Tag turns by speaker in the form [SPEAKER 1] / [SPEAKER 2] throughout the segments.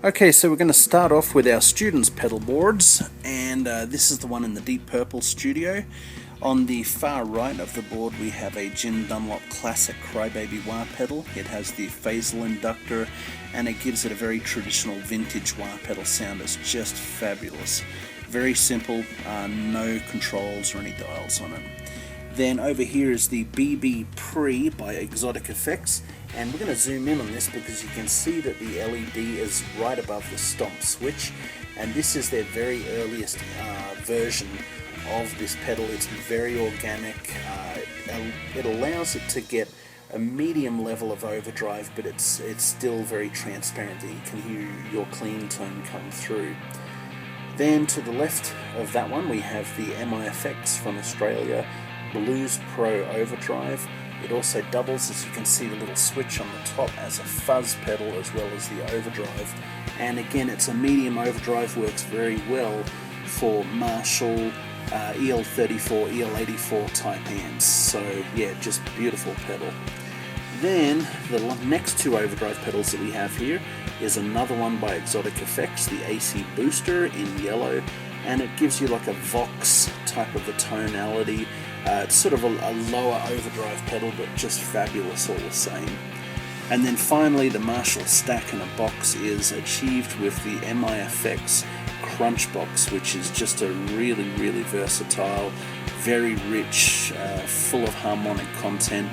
[SPEAKER 1] Okay, so we're going to start off with our students' pedal boards, and this is the one in the deep purple studio. On the far right of the board we have a Jim Dunlop Classic Crybaby wah pedal. It has the phasal inductor and it gives it a very traditional vintage wah pedal sound. It's just fabulous. Very simple, no controls or any dials on it. Then over here is the BB Pre by Exotic Effects, and we're going to zoom in on this because you can see that the LED is right above the stomp switch, and this is their very earliest version of this pedal. It's very organic. It allows it to get a medium level of overdrive, but it's still very transparent that you can hear your clean tone come through. Then to the left of that one we have the MI Effects from Australia Blues Pro Overdrive. It also doubles, as you can see, the little switch on the top as a fuzz pedal as well as the overdrive. And again, it's a medium overdrive, works very well for Marshall EL34, EL84 type amps. So yeah, just beautiful pedal. Then the next two overdrive pedals that we have here is another one by Exotic Effects, the AC Booster in yellow, and it gives you like a Vox type of a tonality. It's sort of a lower overdrive pedal, but just fabulous all the same. And then finally the Marshall Stack in a Box is achieved with the MI Effects Crunch Box, which is just a really versatile, very rich, full of harmonic content,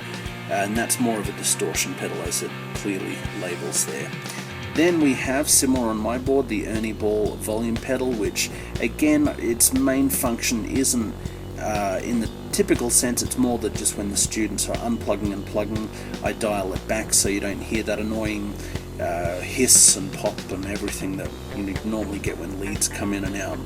[SPEAKER 1] and that's more of a distortion pedal as it clearly labels there. Then we have, similar on my board, the Ernie Ball volume pedal, which again, its main function isn't in the typical sense. It's more that just when the students are unplugging and plugging, I dial it back so you don't hear that annoying hiss and pop and everything that you normally get when leads come in and out.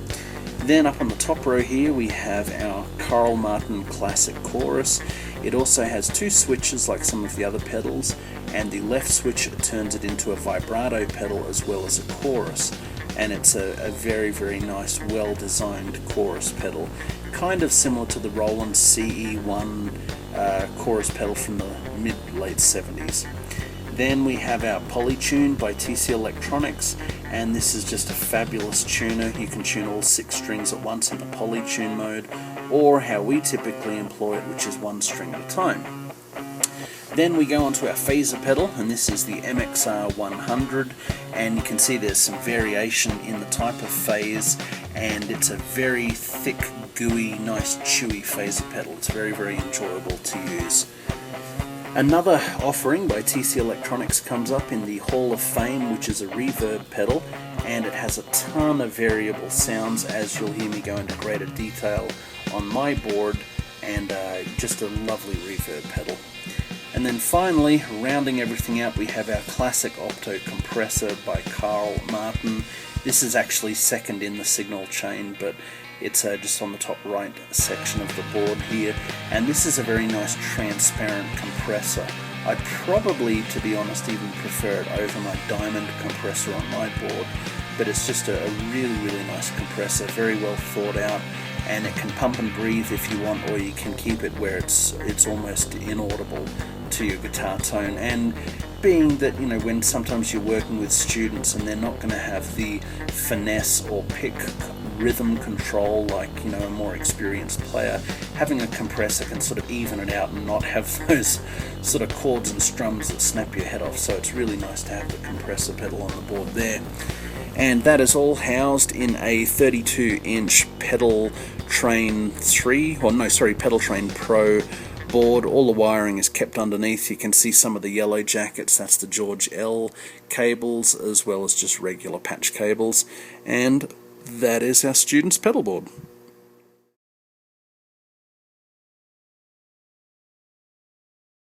[SPEAKER 1] Then up on the top row here we have our Carl Martin Classic Chorus. It also has two switches like some of the other pedals, and the left switch turns it into a vibrato pedal as well as a chorus, and it's a very nice, well designed chorus pedal, kind of similar to the Roland CE1 chorus pedal from the mid-late 70s. Then we have our Polytune by TC Electronics, and this is just a fabulous tuner. You can tune all 6 strings at once in the Polytune mode, or how we typically employ it, which is 1 string at a time. Then we go on to our phaser pedal, and this is the MXR 100, and you can see there's some variation in the type of phase, and it's a very thick, gooey, nice chewy phaser pedal. It's very enjoyable to use. Another offering by TC Electronics comes up in the Hall of Fame, which is a reverb pedal, and it has a ton of variable sounds, as you'll hear me go into greater detail on my board, and just a lovely reverb pedal. And then finally, rounding everything out, we have our classic opto compressor by Carl Martin. This is actually second in the signal chain, but it's just on the top right section of the board here, and this is a very nice transparent compressor. I probably, to be honest, even prefer it over my diamond compressor on my board, but it's just a really nice compressor, very well thought out, and it can pump and breathe if you want, or you can keep it where it's almost inaudible to your guitar tone. And being that, you know, when sometimes you're working with students and they're not going to have the finesse or pick rhythm control like, you know, a more experienced player, having a compressor can sort of even it out and not have those sort of chords and strums that snap your head off. So it's really nice to have the compressor pedal on the board there. And that is all housed in a 32-inch Pedal Train Pro board. All the wiring is kept underneath. You can see some of the yellow jackets, that's the George L cables, as well as just regular patch cables. And that is our student's pedal board.